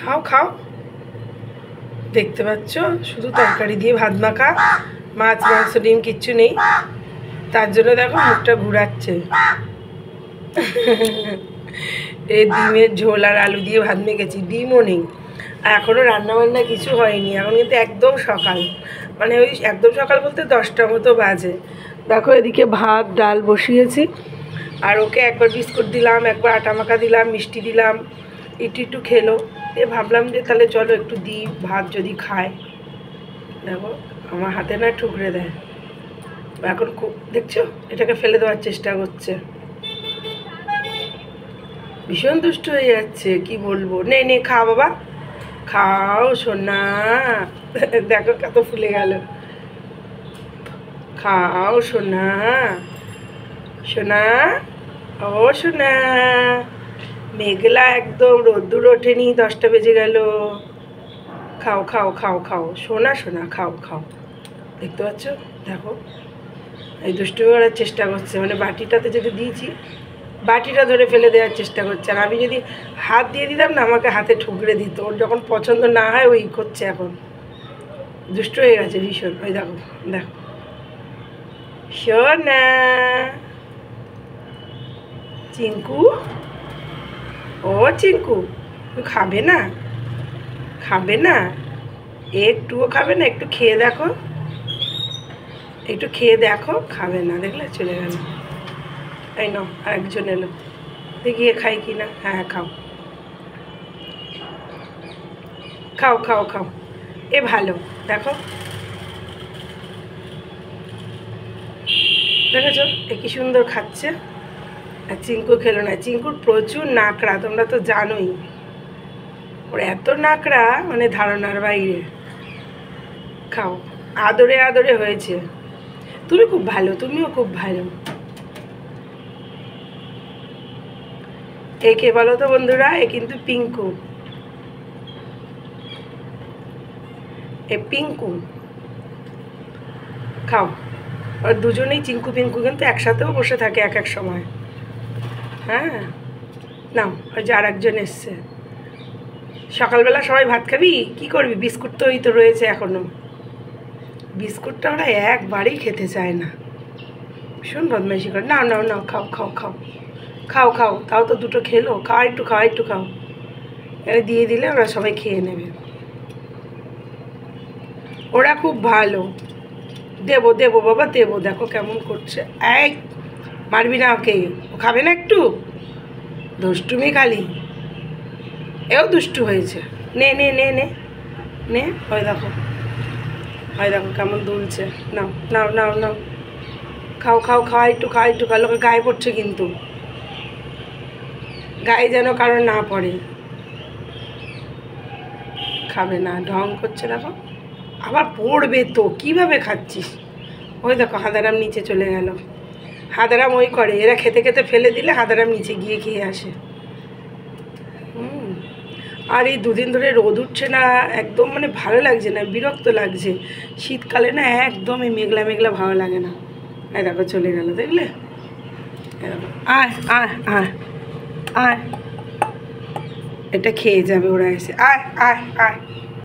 খাও খাও, দেখতে পাচ্ছ শুধু তরকারি দিয়ে ভাত মাখা, মাছ মাংস ডিম কিচ্ছু নেই, তার জন্য দেখো মুখটা ঘুরাচ্ছে। এই ডিমের ঝোল আর আলু দিয়ে ভাত মেখেছি, ডিমও নেই, আর এখনও রান্নাবান্না কিছু হয়নি। এখন কিন্তু একদম সকাল, মানে ওই একদম সকাল বলতে 10টা মতো বাজে। দেখো এদিকে ভাত ডাল বসিয়েছি, আর ওকে একবার বিস্কুট দিলাম, একবার আটা মাখা দিলাম, মিষ্টি দিলাম, একটু খেলো। ভাবলাম যে তাহলে চলো একটু দিই, ভাত যদি খায়। দেখো আমার হাতে না ঠুকরে দেয়, এখন খুব দেখছো এটাকে ফেলে দেওয়ার চেষ্টা করছে, ভীষণ দুষ্ট হয়ে যাচ্ছে, কি বলবো। নে নে খা বাবা, খাও সোনা। দেখো কত ফুলে গেল, খাও সোনা, সোনা ও সোনা। মেঘলা একদম, রোদ্দুর ওঠেনি, 10টা বেজে গেল। খাও খাও খাও খাও সোনা সোনা, খাও খাও। দেখতে পাচ্ছ, দেখো এই দুষ্টুমি করার চেষ্টা করছে, মানে বাটিটাতে যেটা দিয়েছি বাটিটা ধরে ফেলে দেওয়ার চেষ্টা করছে, আর আমি যদি হাত দিয়ে দিতাম না আমাকে হাতে ঠুকরে দিত। ওর যখন পছন্দ না হয় ওই করছে, এখন দুষ্ট হয়ে গেছে ভীষণ। ওই দেখো দেখো সোনা, চিঙ্কু ও চিঙ্কু, তুই খাবে না, খাবে না, একটুও খাবে না? একটু খেয়ে দেখো, একটু খেয়ে দেখো, খাবে না, দেখলে চলে গেল। এই নাও আরেকজন এলো, দেখিয়ে খাই কি না। হ্যাঁ খাও খাও খাও খাও, এ ভালো। দেখো দেখেছো এ কি সুন্দর খাচ্ছে। আর চিঙ্কু খেলো না, চিঙ্কুর প্রচুর নাকড়া, তোমরা তো জানোই, ওর এত নাকড়া মানে ধারণার বাইরে। খাও, আদরে আদরে হয়েছে। তুমি খুব ভালো, তুমিও খুব ভালো। এ কে বলো তো বন্ধুরা? এ কিন্তু পিঙ্কু, এ পিঙ্কু। খাও, আর দুজনেই চিঙ্কু পিঙ্কু কিন্তু একসাথেও বসে থাকে এক এক সময়। হ্যাঁ নাও, ওই যে আর একজন এসছে। সকালবেলা সবাই ভাত খাবি, কি করবি? বিস্কুট তো ওই তো রয়েছে এখনো, বিস্কুটটা ওরা একবারেই খেতে চায় না, ভীষণ বদমাইশি করে। নাও নাও নাও, খাও খাও খাও খাও খাও, তাও তো দুটো খেলো, খাও একটু, খাও একটু, খাও। এটা দিয়ে দিলে ওরা সবাই খেয়ে নেবে, ওরা খুব ভালো। দেবো দেবো বাবা দেবো, দেখো কেমন করছে। এই মারবি না ওকে, ও খাবে না একটু, দুষ্টুমি খালি। এও দুষ্টু হয়েছে, নে নে নে নে নে, হয় দেখো, হয় দেখো কেমন দুলছে। নাও নাও নাও নাও, খাও খাও, খাও একটু, খাও একটু, খাও। লোকে গায়ে পড়ছে কিন্তু, গায়ে যেন কারণ না পড়ে। খাবে না, ঢং করছে দেখো, আবার পড়বে তো, কিভাবে খাচ্ছিস? ওই দেখো হাঁদারাম নিচে চলে গেল। হাঁদারাম ওই করে, এরা খেতে খেতে ফেলে দিলে হাঁদারাম নিচে গিয়ে খেয়ে আসে। আর এই দুদিন ধরে রোদ উঠছে না, একদম মানে ভালো লাগছে না, বিরক্ত লাগছে। শীতকালে না একদম এই মেঘলা মেঘলা ভালো লাগে না। এই দেখো চলে গেল, দেখলে? আয় আয় আয় আয়, এটা খেয়ে যাবে ওরা এসে। আয় আয় আয়।